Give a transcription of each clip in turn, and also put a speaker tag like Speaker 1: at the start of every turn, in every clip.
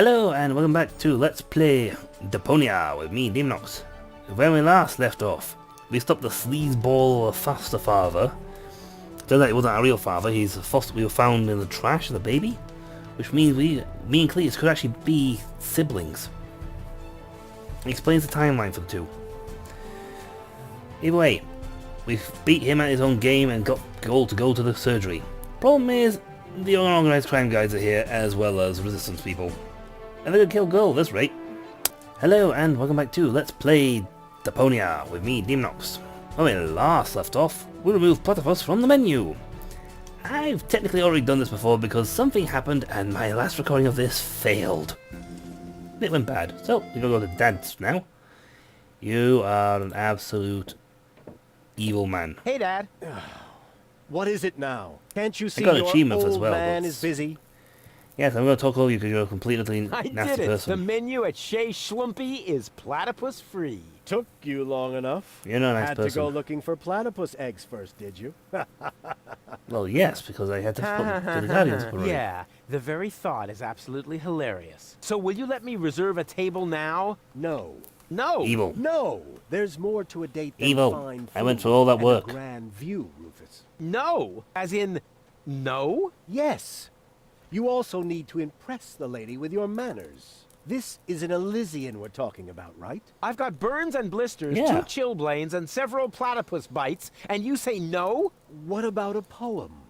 Speaker 1: Hello and welcome back to Let's Play Deponia with me, Demonox. When we last left off, we stopped the sleazeball foster father. Turns out he wasn't our real father, he's a foster we were found in the trash as a baby. Which means me and Cletus could actually be siblings. It explains the timeline for the two. Either way, we've beat him at his own game and got gold to go to the surgery. Problem is, the unorganized crime guys are here as well as resistance people. And they're gonna kill Girl at this rate. Hello and welcome back to Let's Play Deponia with me, Demonox. When we last left off, we removed Platypus from the menu. I've technically already done this before because something happened and my last recording of this failed. It went bad, so we're gonna go to Dad's now. You are an absolute evil man.
Speaker 2: Hey, Dad.
Speaker 3: What is it now? Can't you see
Speaker 1: got
Speaker 3: your
Speaker 1: achievements
Speaker 3: old
Speaker 1: as well,
Speaker 3: man
Speaker 1: but-
Speaker 3: is busy?
Speaker 1: Yes, I'm gonna talk over you because you're a completely
Speaker 2: I
Speaker 1: nasty
Speaker 2: did it.
Speaker 1: person.
Speaker 2: The menu at Shea Schlumpy is platypus free.
Speaker 3: Took you long enough.
Speaker 1: You're not a nice
Speaker 3: Had
Speaker 1: person.
Speaker 3: to go looking for platypus eggs first, did you?
Speaker 1: Well, yes, because I had to put the Guardians parade.
Speaker 2: Yeah, the very thought is absolutely hilarious. So will you let me reserve a table now?
Speaker 3: No.
Speaker 2: No.
Speaker 1: Evil.
Speaker 3: No! There's more to a date than
Speaker 1: Evil.
Speaker 3: fine
Speaker 1: I went
Speaker 3: food
Speaker 1: through all that
Speaker 3: and a
Speaker 1: work.
Speaker 3: grand view, Rufus.
Speaker 2: No. As in, no?
Speaker 3: Yes. You also need to impress the lady with your manners. This is an Elysian we're talking about, right?
Speaker 2: I've got burns and blisters,
Speaker 1: Yeah.
Speaker 2: 2 chilblains, and several platypus bites, and you say no?
Speaker 3: What about a poem?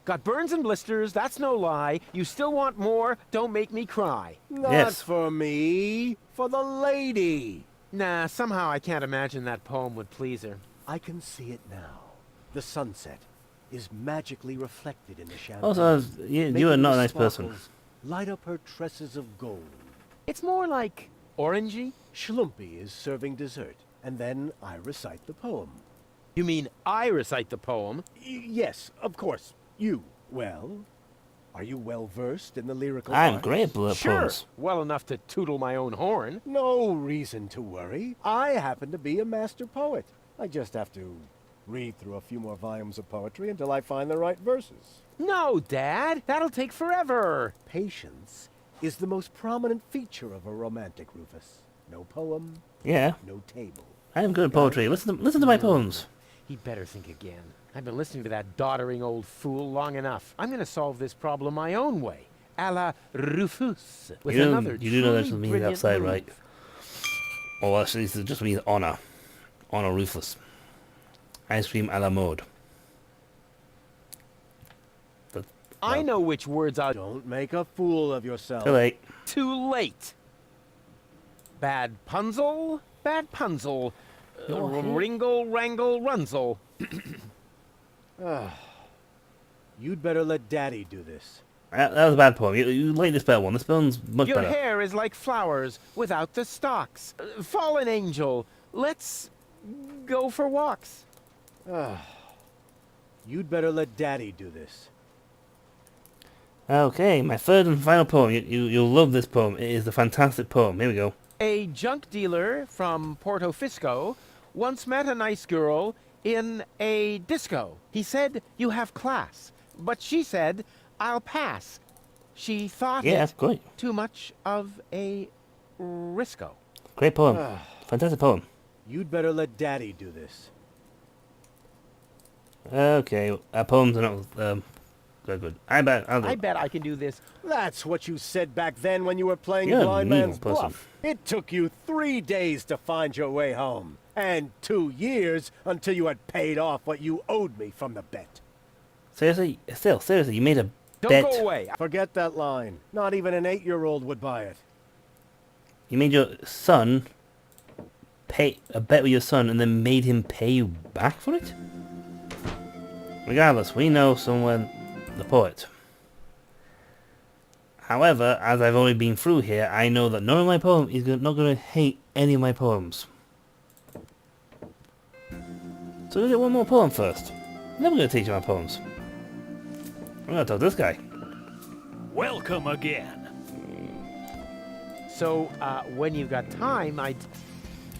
Speaker 2: Got burns and blisters, that's no lie. You still want more? Don't make me cry.
Speaker 3: Not
Speaker 1: Yes.
Speaker 3: for me. For the lady.
Speaker 2: Nah, somehow I can't imagine that poem would please her.
Speaker 3: I can see it now. The sunset is magically reflected in the shadows.
Speaker 1: Also, you are not a nice person.
Speaker 3: Light up her tresses of gold.
Speaker 2: It's more like orangey.
Speaker 3: Schlumpy is serving dessert, and then I recite the poem.
Speaker 2: You mean I recite the poem?
Speaker 3: Yes, of course. You. Well, are you well versed in the lyrical
Speaker 1: I'm
Speaker 3: arts?
Speaker 1: great at bullet
Speaker 2: Sure.
Speaker 1: poems.
Speaker 2: Well enough to tootle my own horn.
Speaker 3: No reason to worry. I happen to be a master poet. I just have to read through a few more volumes of poetry until I find the right verses.
Speaker 2: No, Dad. That'll take forever.
Speaker 3: Patience is the most prominent feature of a romantic, Rufus. No poem,
Speaker 1: Yeah,
Speaker 3: no table.
Speaker 1: I'm good at poetry. Listen to my poems.
Speaker 2: He'd better think again. I've been listening to that doddering old fool long enough. I'm going to solve this problem my own way. A la Rufus. With
Speaker 1: You
Speaker 2: another
Speaker 1: do know that's
Speaker 2: truly
Speaker 1: what means
Speaker 2: brilliant
Speaker 1: outside,
Speaker 2: move.
Speaker 1: right? Oh, actually, this just means honor. Honor Ruthless. Ice cream a la mode. But,
Speaker 2: I know which words I'll...
Speaker 3: Don't make a fool of yourself.
Speaker 1: too late.
Speaker 2: Too late. Bad punzel, bad punzel. Ringle, wrangle, runzel.
Speaker 3: You'd better let Daddy do this.
Speaker 1: That was a bad poem. You like this better one. This one's much
Speaker 2: Your
Speaker 1: better.
Speaker 2: hair is like flowers without the stalks. Fallen angel, let's go for walks.
Speaker 3: You'd better let Daddy do this.
Speaker 1: Okay, my third and final poem. You'll love this poem. It is a fantastic poem. Here we go.
Speaker 2: A junk dealer from Porto Fisco once met a nice girl in a disco. He said, "You have class." But she said, "I'll pass." She thought
Speaker 1: Yeah,
Speaker 2: it
Speaker 1: that's great.
Speaker 2: too much of a risco.
Speaker 1: Great poem. Fantastic poem.
Speaker 3: You'd better let Daddy do this.
Speaker 1: Okay, our poems are not very good. I'll do
Speaker 2: I
Speaker 1: it.
Speaker 2: bet I can do this.
Speaker 3: That's what you said back then when you were playing
Speaker 1: You're a
Speaker 3: Blind
Speaker 1: mean
Speaker 3: Man's
Speaker 1: person.
Speaker 3: Bluff. It took you 3 days to find your way home. And 2 years until you had paid off what you owed me from the bet.
Speaker 1: Seriously, you made a
Speaker 2: Don't
Speaker 1: bet.
Speaker 2: go away.
Speaker 3: Forget that line. Not even an 8-year-old would buy it.
Speaker 1: You made your son pay a bet with your son and then made him pay you back for it? Regardless, we know someone, the poet. However, as I've already been through here, I know that none of my poems, he's not going to hate any of my poems. So we'll get one more poem first. Then we're going to teach you my poems. I'm going to talk to this guy.
Speaker 4: Welcome again.
Speaker 2: So, when you've got time, I'd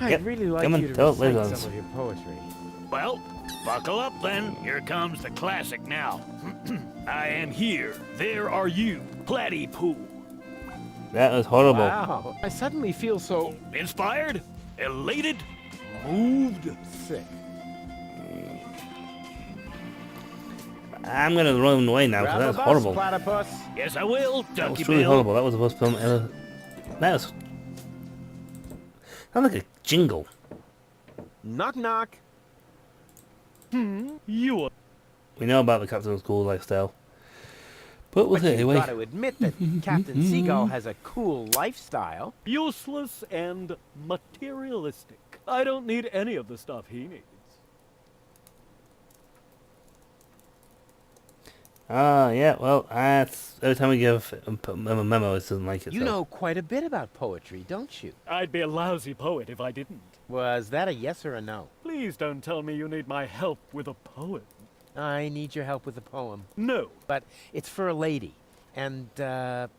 Speaker 1: Yep,
Speaker 2: really like
Speaker 1: come on,
Speaker 2: you to
Speaker 1: tell
Speaker 2: recite
Speaker 1: Legends.
Speaker 2: some of your poetry.
Speaker 4: Well, Buckle up then. Here comes the classic now. I am here. There are you. Platypoo.
Speaker 1: That was horrible.
Speaker 2: Wow. I suddenly feel so
Speaker 4: Inspired? Elated? Moved?
Speaker 2: sick.
Speaker 1: I'm gonna run away now because
Speaker 2: Grab a
Speaker 1: that's
Speaker 2: bus,
Speaker 1: horrible.
Speaker 2: platypus.
Speaker 4: Yes, I will,
Speaker 1: That
Speaker 4: Ducky
Speaker 1: was truly
Speaker 4: Bill.
Speaker 1: horrible. That was the worst film ever. That was... Sounds like a jingle.
Speaker 2: Knock knock.
Speaker 4: You are
Speaker 1: We know about the Captain School lifestyle. But with
Speaker 2: But
Speaker 1: it
Speaker 2: you've
Speaker 1: anyway.
Speaker 2: got to admit that Captain Seagull has a cool lifestyle.
Speaker 4: useless and materialistic. I don't need any of the stuff he needs.
Speaker 1: Ah, yeah, well, that's... Every time we give a memo, it doesn't like it.
Speaker 2: You
Speaker 1: so.
Speaker 2: know quite a bit about poetry, don't you?
Speaker 4: I'd be a lousy poet if I didn't.
Speaker 2: Was that a yes or a no?
Speaker 4: Please don't tell me you need my help with a poem.
Speaker 2: I need your help with a poem.
Speaker 4: No.
Speaker 2: But it's for a lady. And,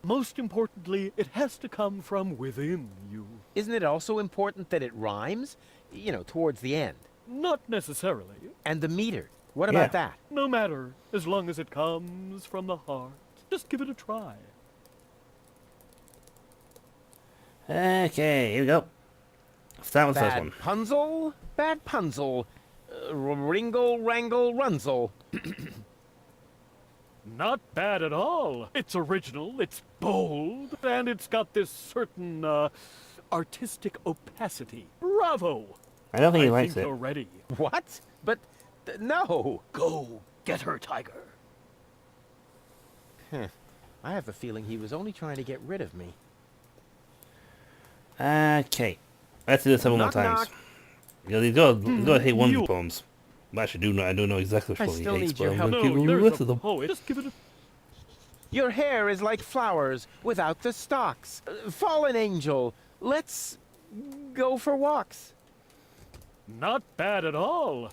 Speaker 4: Most importantly, it has to come from within you.
Speaker 2: isn't it also important that it rhymes? You know, towards the end.
Speaker 4: Not necessarily.
Speaker 2: And the meter. What about
Speaker 1: Yeah.
Speaker 2: that?
Speaker 4: No matter, as long as it comes from the heart. Just give it a try.
Speaker 1: Okay, here we go. Start with the first
Speaker 2: Bad
Speaker 1: one.
Speaker 2: punzel, bad punzel. Ringle, wrangle, runzel.
Speaker 4: Not bad at all. It's original, it's bold, and it's got this certain, artistic opacity. Bravo!
Speaker 1: I don't think he
Speaker 4: I
Speaker 1: likes
Speaker 4: think
Speaker 1: it.
Speaker 4: you're ready.
Speaker 2: What? But, no.
Speaker 4: Go get her, Tiger.
Speaker 2: I have a feeling he was only trying to get rid of me.
Speaker 1: Okay. Let's do this several more
Speaker 2: Knock,
Speaker 1: times.
Speaker 2: knock.
Speaker 1: Because he's got to hate one of
Speaker 4: you-
Speaker 1: the poems. I actually I do know exactly which
Speaker 2: I
Speaker 1: one he
Speaker 2: still
Speaker 1: hates,
Speaker 2: need
Speaker 1: but
Speaker 2: your
Speaker 1: I'm
Speaker 2: help.
Speaker 1: going to
Speaker 4: No,
Speaker 1: give you the
Speaker 4: there's
Speaker 1: rest
Speaker 4: a
Speaker 1: of them.
Speaker 4: poet. Just give it a...
Speaker 2: Your hair is like flowers without the stalks. Fallen angel, let's go for walks.
Speaker 4: Not bad at all.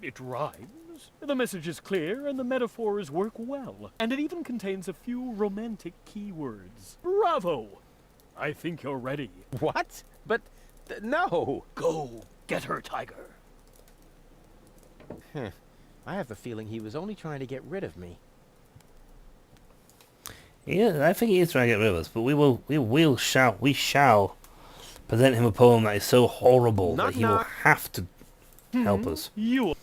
Speaker 4: It rhymes. The message is clear and the metaphors work well. And it even contains a few romantic keywords. Bravo! I think you're ready.
Speaker 2: What? But, no.
Speaker 4: Go get her, Tiger.
Speaker 2: I have a feeling he was only trying to get rid of me.
Speaker 1: Yeah, I think he is trying to get rid of us, but we shall present him a poem that is so horrible
Speaker 2: Knock,
Speaker 1: that he will
Speaker 2: knock.
Speaker 1: have to help us.
Speaker 4: You...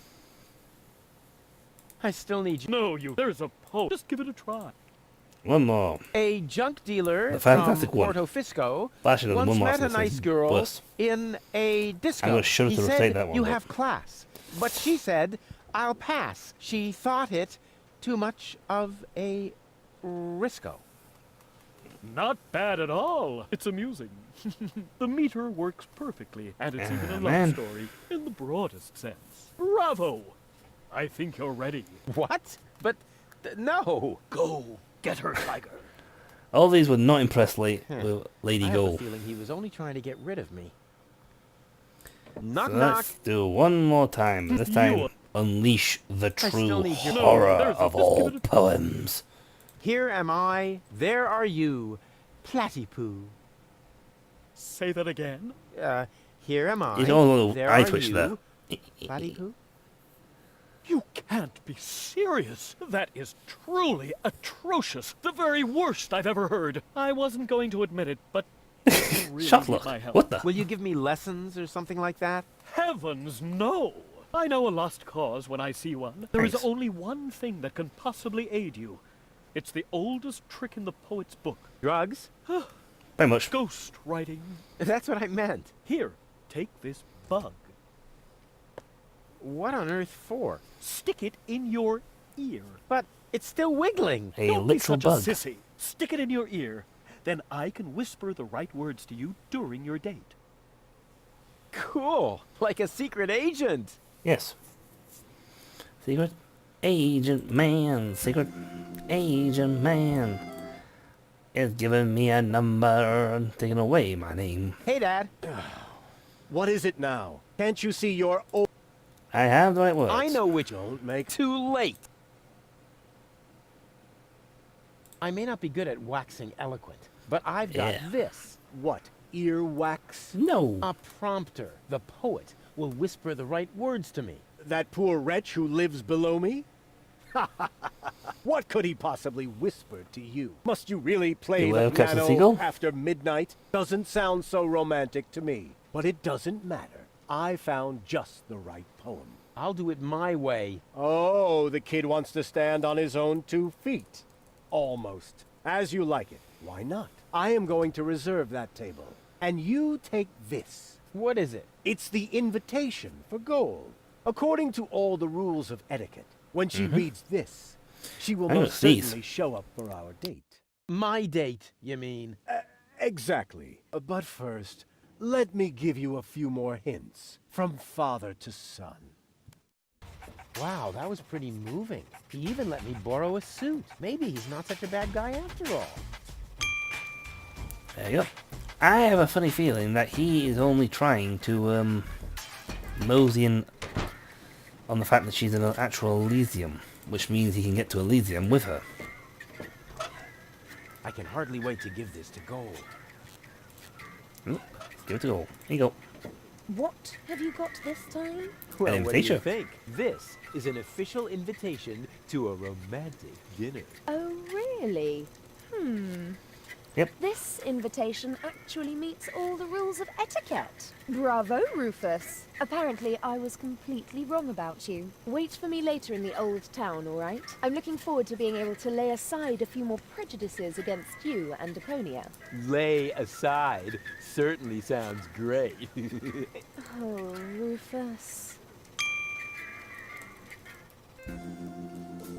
Speaker 2: I still need you.
Speaker 4: No, you... There's a poet. Just give it a try.
Speaker 1: One more.
Speaker 2: A junk dealer
Speaker 1: The
Speaker 2: from
Speaker 1: fantastic one.
Speaker 2: Porto Fisco
Speaker 1: Actually, there's
Speaker 2: once
Speaker 1: one more
Speaker 2: met a
Speaker 1: after this,
Speaker 2: nice
Speaker 1: it's
Speaker 2: girl
Speaker 1: worse.
Speaker 2: in a disco.
Speaker 1: I'm gonna shudder
Speaker 2: he
Speaker 1: to
Speaker 2: said
Speaker 1: say that one,
Speaker 2: you
Speaker 1: but-
Speaker 2: have class, but she said, "I'll pass." She thought it too much of a risco.
Speaker 4: Not bad at all. It's amusing. The meter works perfectly, and it's even a love
Speaker 1: man.
Speaker 4: story in the broadest sense. Bravo! I think you're ready.
Speaker 2: What? But, no.
Speaker 4: Go get her, Tiger.
Speaker 1: All these would not impress with Lady
Speaker 2: I have a
Speaker 1: Gold.
Speaker 2: feeling he was only trying to get rid of me. Knock,
Speaker 1: So
Speaker 2: knock.
Speaker 1: let's do one more time. This time,
Speaker 4: You-
Speaker 1: unleash the
Speaker 2: still
Speaker 1: true
Speaker 2: need your-
Speaker 4: No,
Speaker 1: horror
Speaker 4: there's a-
Speaker 1: of
Speaker 4: just
Speaker 1: all
Speaker 4: give it a-
Speaker 1: poems.
Speaker 2: Here am I, there are you, Platypoo.
Speaker 4: Say that again.
Speaker 2: Here am I,
Speaker 1: He's all a little
Speaker 2: there
Speaker 1: eye
Speaker 2: are
Speaker 1: twitch
Speaker 2: you,
Speaker 1: there.
Speaker 2: Platypoo.
Speaker 4: You can't be serious. That is truly atrocious. The very worst I've ever heard. I wasn't going to admit it, but you really need
Speaker 1: Shotlock.
Speaker 4: my help.
Speaker 1: What the?
Speaker 2: Will you give me lessons or something like that?
Speaker 4: Heavens, no! I know a lost cause when I see one. There is
Speaker 1: Thanks.
Speaker 4: only one thing that can possibly aid you. It's the oldest trick in the poet's book.
Speaker 2: Drugs?
Speaker 1: Very much.
Speaker 4: Ghost writing.
Speaker 2: That's what I meant.
Speaker 4: Here, take this bug.
Speaker 2: What on earth for?
Speaker 4: Stick it in your ear.
Speaker 2: But it's still wiggling.
Speaker 1: A
Speaker 4: Don't be
Speaker 1: literal
Speaker 4: such
Speaker 1: bug.
Speaker 4: a sissy. Stick it in your ear. Then I can whisper the right words to you during your date.
Speaker 2: Cool. Like a secret agent.
Speaker 1: Yes. Secret agent man. Secret agent man is giving me a number and taking away my name.
Speaker 2: Hey, Dad.
Speaker 3: What is it now? Can't you see your old...
Speaker 1: I have the right words.
Speaker 2: I know which.
Speaker 3: Don't make...
Speaker 2: Too late. I may not be good at waxing eloquent, but I've got
Speaker 1: Yeah.
Speaker 2: this.
Speaker 3: What? Earwax?
Speaker 1: No.
Speaker 2: A prompter. The poet will whisper the right words to me.
Speaker 3: That poor wretch who lives below me? What could he possibly whisper to you? Must you really play
Speaker 1: Beware
Speaker 3: the
Speaker 1: of Captain
Speaker 3: piano
Speaker 1: Seagull?
Speaker 3: after midnight? Doesn't sound so romantic to me. But it doesn't matter. I found just the right poem.
Speaker 2: I'll do it my way.
Speaker 3: Oh, the kid wants to stand on his own 2 feet. Almost. As you like it. Why not? I am going to reserve that table. And you take this.
Speaker 2: What is it?
Speaker 3: It's the invitation for gold. According to all the rules of etiquette, when she reads this, she will
Speaker 1: I know
Speaker 3: most
Speaker 1: it's these.
Speaker 3: certainly show up for our date.
Speaker 2: My date, you mean?
Speaker 3: Exactly. But first, let me give you a few more hints. From father to son.
Speaker 2: Wow, that was pretty moving. He even let me borrow a suit. Maybe he's not such a bad guy after all.
Speaker 1: There you go. I have a funny feeling that he is only trying to mosey in on the fact that she's in an actual Elysium, which means he can get to Elysium with her.
Speaker 2: I can hardly wait to give this to Gold.
Speaker 1: Let's give it to Gold. Here you go.
Speaker 5: What have you got this time?
Speaker 2: Well,
Speaker 1: An
Speaker 2: what do you
Speaker 1: invitation.
Speaker 2: think? This is an official invitation to a romantic dinner.
Speaker 5: Oh, really?
Speaker 1: Yep.
Speaker 5: This invitation actually meets all the rules of etiquette. Bravo, Rufus. Apparently, I was completely wrong about you. Wait for me later in the old town, all right? I'm looking forward to being able to lay aside a few more prejudices against you and Deponia.
Speaker 2: Lay aside certainly sounds great.
Speaker 5: Oh, Rufus.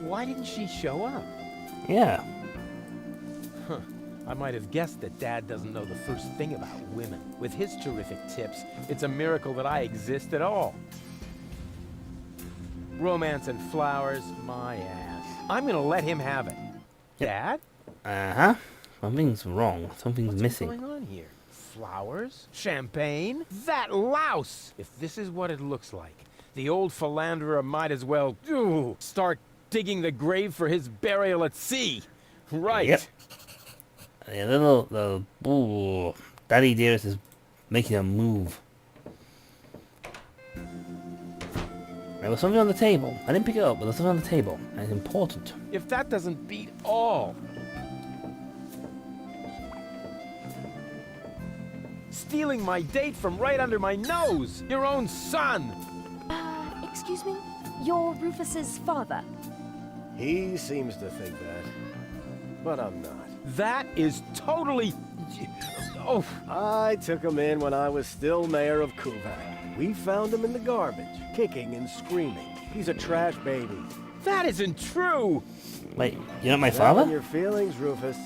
Speaker 2: Why didn't she show up?
Speaker 1: Yeah.
Speaker 2: I might have guessed that Dad doesn't know the first thing about women. With his terrific tips, it's a miracle that I exist at all. Romance and flowers, my ass. I'm gonna let him have it. Dad?
Speaker 1: Uh-huh. Something's wrong. Something's
Speaker 2: What's
Speaker 1: missing.
Speaker 2: going on here? Flowers? Champagne? That louse! If this is what it looks like, the old philanderer might as well start digging the grave for his burial at sea. Right.
Speaker 1: Yep. Yeah, ooh, Daddy Dearest is making a move. There was something on the table. I didn't pick it up, but there's something on the table. And it's important.
Speaker 2: If that doesn't beat all. Stealing my date from right under my nose! Your own son!
Speaker 5: Excuse me? You're Rufus's father.
Speaker 3: He seems to think that. But I'm not.
Speaker 2: That is totally... Oh,
Speaker 3: I took him in when I was still mayor of Kuvak. We found him in the garbage, kicking and screaming. He's a trash baby.
Speaker 2: that isn't true!
Speaker 1: Wait, you're not my
Speaker 3: Now in
Speaker 1: father?
Speaker 3: your feelings, Rufus.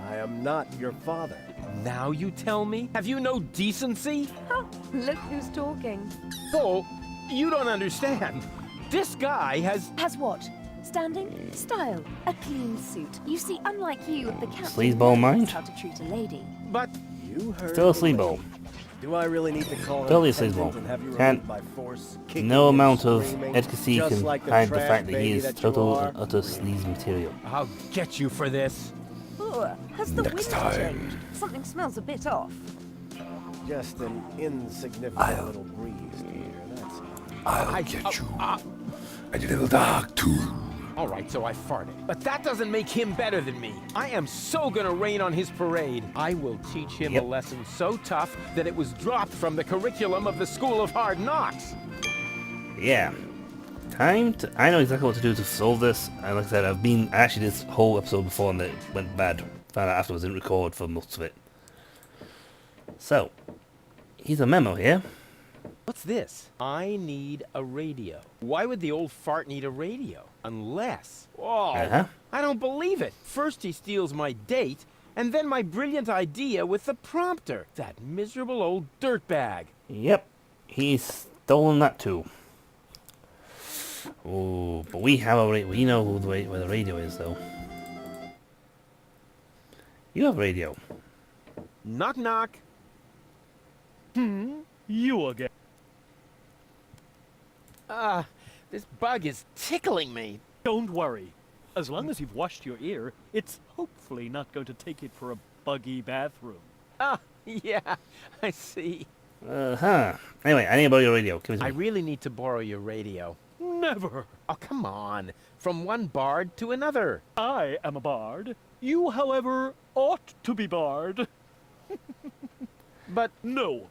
Speaker 3: I am not your father.
Speaker 2: Now you tell me? Have you no decency?
Speaker 5: Oh, look who's talking.
Speaker 2: Oh, you don't understand. This guy has...
Speaker 5: Has what? Standing, style, a clean suit. You see, unlike you, the captain
Speaker 1: Sleazeball
Speaker 5: knows
Speaker 1: mind?
Speaker 5: how to treat a lady.
Speaker 2: But...
Speaker 3: You heard
Speaker 1: Still a
Speaker 3: the
Speaker 1: sleazeball.
Speaker 3: lady. Do I really need to call
Speaker 1: Totally
Speaker 3: an
Speaker 1: a sleazeball.
Speaker 3: attendant and have you
Speaker 1: Can't-
Speaker 3: removed by force, kicking
Speaker 1: No
Speaker 3: and
Speaker 1: amount of
Speaker 3: screaming,
Speaker 1: efficacy
Speaker 3: just
Speaker 1: can
Speaker 3: like the
Speaker 1: hide the
Speaker 3: trash
Speaker 1: fact that he
Speaker 3: baby
Speaker 1: is
Speaker 3: that you
Speaker 1: total
Speaker 3: are?
Speaker 1: and utter sleaze material.
Speaker 2: I'll get you for this.
Speaker 5: Ugh, has the
Speaker 1: Next
Speaker 5: wind
Speaker 1: time.
Speaker 5: changed? Something smells a bit off.
Speaker 3: Just an insignificant little breeze here, that's all.
Speaker 6: I'll get you. And a little dog, too.
Speaker 2: All right, so I farted. But that doesn't make him better than me. I am so gonna rain on his parade. I will teach him
Speaker 1: Yep.
Speaker 2: a lesson so tough that it was dropped from the curriculum of the School of Hard Knocks.
Speaker 1: Yeah. Time to... I know exactly what to do to solve this. And like I said, I actually did this whole episode before and it went bad. Found out afterwards, didn't record for most of it. So, here's a memo here.
Speaker 2: What's this? I need a radio. Why would the old fart need a radio? Unless... Oh,
Speaker 1: Uh-huh.
Speaker 2: I don't believe it. First he steals my date, and then my brilliant idea with the prompter. That miserable old dirtbag.
Speaker 1: Yep. He's stolen that too. Oh, but we have a we know where the radio is though. You have radio.
Speaker 2: Knock knock.
Speaker 4: You again.
Speaker 2: This bug is tickling me.
Speaker 4: Don't worry. As long as you've washed your ear, it's hopefully not going to take it for a buggy bathroom.
Speaker 2: Ah, yeah, I see.
Speaker 1: Uh-huh. Anyway, I need to borrow your radio. Give it to
Speaker 2: I
Speaker 1: me.
Speaker 2: really need to borrow your radio.
Speaker 4: Never.
Speaker 2: Oh, come on. From one bard to another.
Speaker 4: I am a bard. You, however, ought to be barred.
Speaker 2: But
Speaker 4: No.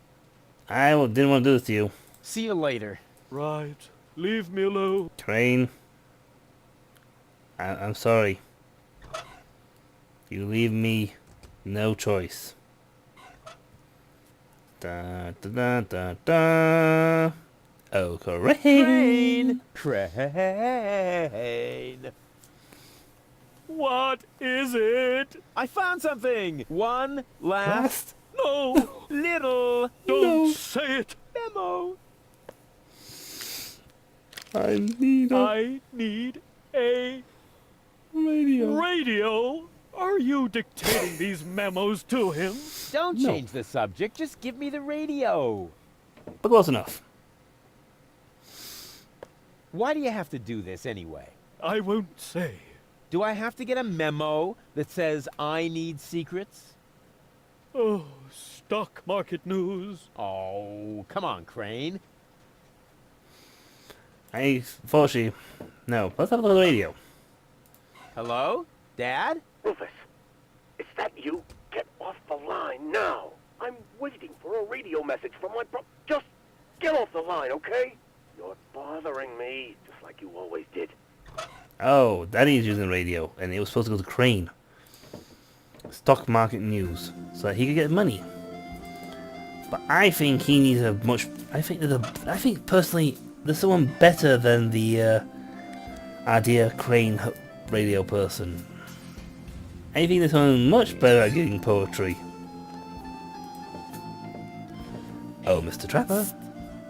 Speaker 1: I didn't want to do this to you.
Speaker 2: see you later.
Speaker 4: Right. Leave me alone.
Speaker 1: Crane. I'm sorry. You leave me no choice. Da da da da da. Oh, Crane.
Speaker 2: Crane.
Speaker 4: What is it?
Speaker 2: I found something. One last
Speaker 4: No.
Speaker 2: little
Speaker 4: Don't say it.
Speaker 2: memo.
Speaker 1: I need a
Speaker 4: I need a
Speaker 1: radio.
Speaker 4: radio. Are you dictating these memos to him?
Speaker 2: Don't
Speaker 1: No.
Speaker 2: change the subject. Just give me the radio.
Speaker 1: But close enough.
Speaker 2: Why do you have to do this anyway?
Speaker 4: I won't say.
Speaker 2: Do I have to get a memo that says I need secrets?
Speaker 4: Oh, stock market news.
Speaker 2: Oh, come on, Crane.
Speaker 1: Unfortunately, no. Let's have a little radio.
Speaker 2: Hello? Dad?
Speaker 7: Rufus, is that you? Get off the line now. I'm waiting for a radio message from my Just get off the line, okay? You're bothering me, just like you always did.
Speaker 1: Oh, Daddy's using the radio, and it was supposed to go to Crane. Stock market news, so that he could get money. But I think he needs a much. I think personally, there's someone better than the idea Crane radio person. I think there's someone much better at getting poetry. Oh, Mr. Trapper.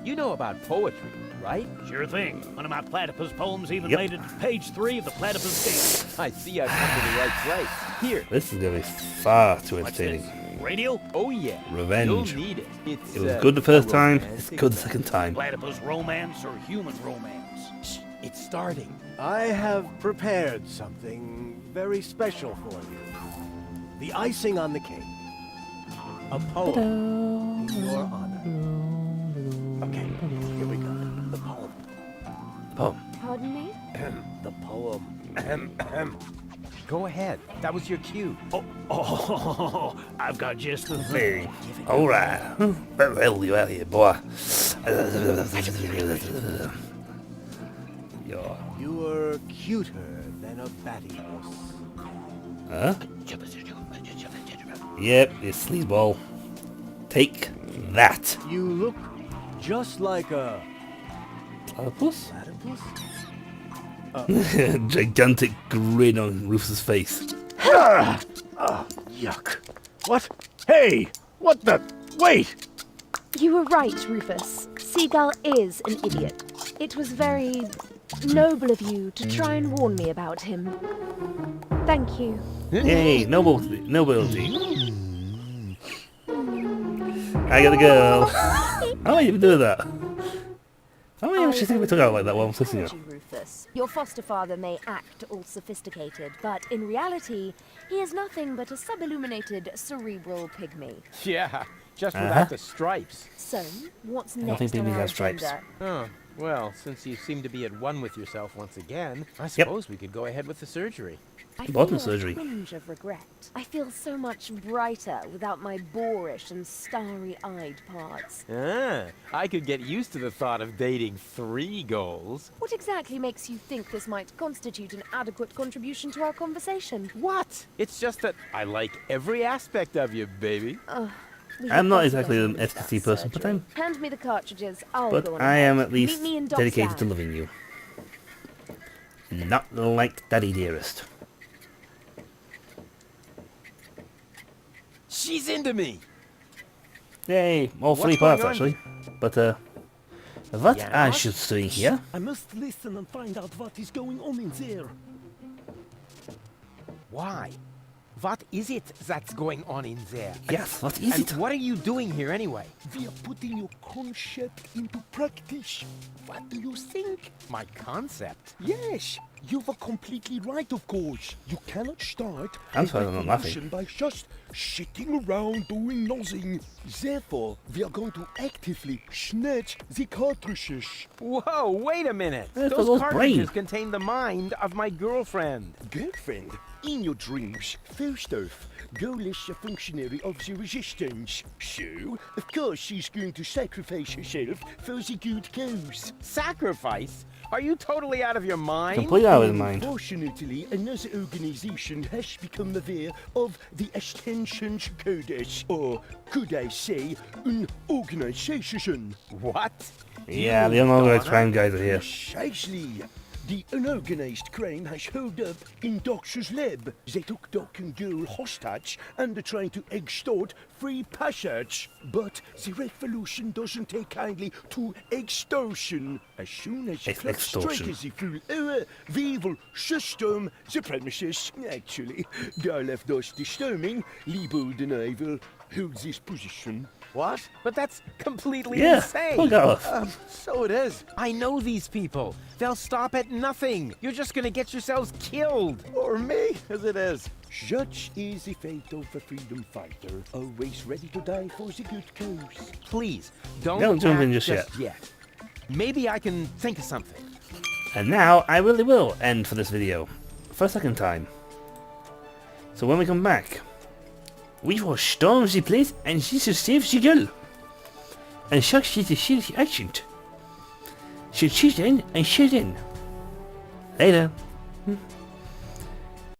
Speaker 2: You know about poetry, right?
Speaker 8: Sure thing. One of my platypus poems even
Speaker 1: Yep.
Speaker 8: made it to page 3 of the Platypus Gate.
Speaker 2: I see I've come to the right place. Here.
Speaker 1: This is gonna be far too
Speaker 8: What's this?
Speaker 1: entertaining.
Speaker 8: Radio?
Speaker 2: Oh, yeah.
Speaker 1: Revenge.
Speaker 2: You'll need it.
Speaker 1: It was good the first time, it's good the second time.
Speaker 8: Platypus romance or human romance?
Speaker 2: Shh, it's starting.
Speaker 3: I have prepared something very special for you. The icing on the cake. A poem in your honor. Okay, here we go. The poem.
Speaker 1: Oh,
Speaker 5: Pardon me?
Speaker 3: The poem.
Speaker 2: Go ahead. That was your cue.
Speaker 8: Oh, I've got just the thing.
Speaker 1: alright. Very well, you out here, boy. You're...
Speaker 3: You were cuter than a battybus.
Speaker 1: Huh? Yep, it's sleazeball. Take that.
Speaker 3: You look just like a
Speaker 1: Platypus?
Speaker 3: platypus?
Speaker 1: Gigantic grin on Rufus's face.
Speaker 3: Yuck. What? Hey! What the? Wait!
Speaker 5: You were right, Rufus. Seagull is an idiot. It was very noble of you to try and warn me about him. Thank you.
Speaker 1: Yay, nobility. I got a girl. How am I even doing that? How am I actually think we took out like that while I'm listening to
Speaker 5: Encourage you, Rufus. Your foster father may act all sophisticated, but in reality, he is nothing but a sub-illuminated cerebral pygmy.
Speaker 2: Yeah, just
Speaker 1: Uh-huh.
Speaker 2: without the stripes.
Speaker 5: So, what's
Speaker 1: don't
Speaker 5: next
Speaker 1: think
Speaker 5: on
Speaker 1: pygmies
Speaker 5: our
Speaker 1: have stripes.
Speaker 5: agenda?
Speaker 2: Oh, well, since you seem to be at one with yourself once again, I suppose we could go ahead with the surgery.
Speaker 5: I
Speaker 1: Bottom
Speaker 5: feel
Speaker 1: surgery.
Speaker 5: a twinge of regret. I feel so much brighter without my boorish and starry-eyed parts.
Speaker 2: Ah, I could get used to the thought of dating 3 goals.
Speaker 5: What exactly makes you think this might constitute an adequate contribution to our conversation?
Speaker 2: What? It's just that I like every aspect of you, baby.
Speaker 5: We
Speaker 1: I'm
Speaker 5: have
Speaker 1: not
Speaker 5: got to
Speaker 1: exactly
Speaker 5: get
Speaker 1: an
Speaker 5: on with
Speaker 1: STC
Speaker 5: that
Speaker 1: person, but
Speaker 5: surgery.
Speaker 1: I'm-
Speaker 5: Hand me the cartridges. I'll
Speaker 1: But
Speaker 5: go on
Speaker 1: I
Speaker 5: ahead.
Speaker 1: am at least
Speaker 5: Meet me in
Speaker 1: dedicated to
Speaker 5: Dockland.
Speaker 1: loving you. Not like Daddy Dearest.
Speaker 2: She's into me.
Speaker 1: Yay, all 3
Speaker 2: What's
Speaker 1: parts
Speaker 2: going on?
Speaker 1: actually. But what I
Speaker 2: Yeah?
Speaker 1: should say here?
Speaker 9: I must listen and find out what is going on in there.
Speaker 2: Why? What is it that's going on in there?
Speaker 1: Yes, what is
Speaker 2: And
Speaker 1: it?
Speaker 2: what are you doing here anyway?
Speaker 6: We are putting your concept into practice. What do you think?
Speaker 2: My concept?
Speaker 6: Yes, you were completely right, of course. You cannot start
Speaker 1: I'm
Speaker 6: a
Speaker 1: sorry, I'm not laughing.
Speaker 6: revolution by just sitting around doing nothing. Therefore, we are going to actively snatch the cartridges.
Speaker 2: Whoa, wait a minute.
Speaker 1: It's a
Speaker 2: Those
Speaker 1: little
Speaker 2: cartridges
Speaker 1: brain.
Speaker 2: contain the mind of my girlfriend.
Speaker 6: Girlfriend, in your dreams, first off, Goal is a functionary of the resistance. So, of course, she's going to sacrifice herself for the good cause.
Speaker 2: Sacrifice? Are you totally out of your mind?
Speaker 1: Completely out of his mind.
Speaker 6: Unfortunately, another organization has become aware of the Extensions Codex, or could I say, an organization.
Speaker 2: What?
Speaker 1: Yeah, the unorganized crime guys are here.
Speaker 6: Precisely. The unorganized crime has holed up in Doc's lab. They took Doc and Girl hostage and are trying to extort free passage. But the revolution doesn't take kindly to extortion. As soon as the clock
Speaker 1: Extortion.
Speaker 6: strikes the full hour, we will system the premises. Actually, Gar left us disturbing. Liebold and I will hold this position.
Speaker 2: What? But that's completely
Speaker 1: Yeah,
Speaker 2: insane.
Speaker 1: look off.
Speaker 2: So it is. I know these people. They'll stop at nothing. You're just gonna get yourselves killed.
Speaker 3: Or me, as it is.
Speaker 6: Such is the fate of a freedom fighter, always ready to die for the good cause.
Speaker 2: Please, don't
Speaker 1: jump in
Speaker 2: act
Speaker 1: just
Speaker 2: yet. Maybe I can think of something.
Speaker 1: And now I really will end for this video. For a second time. So when we come back, we will storm the place and she shall save the girl. And succeed to shield the agent. She'll shoot in and shoot in. Later.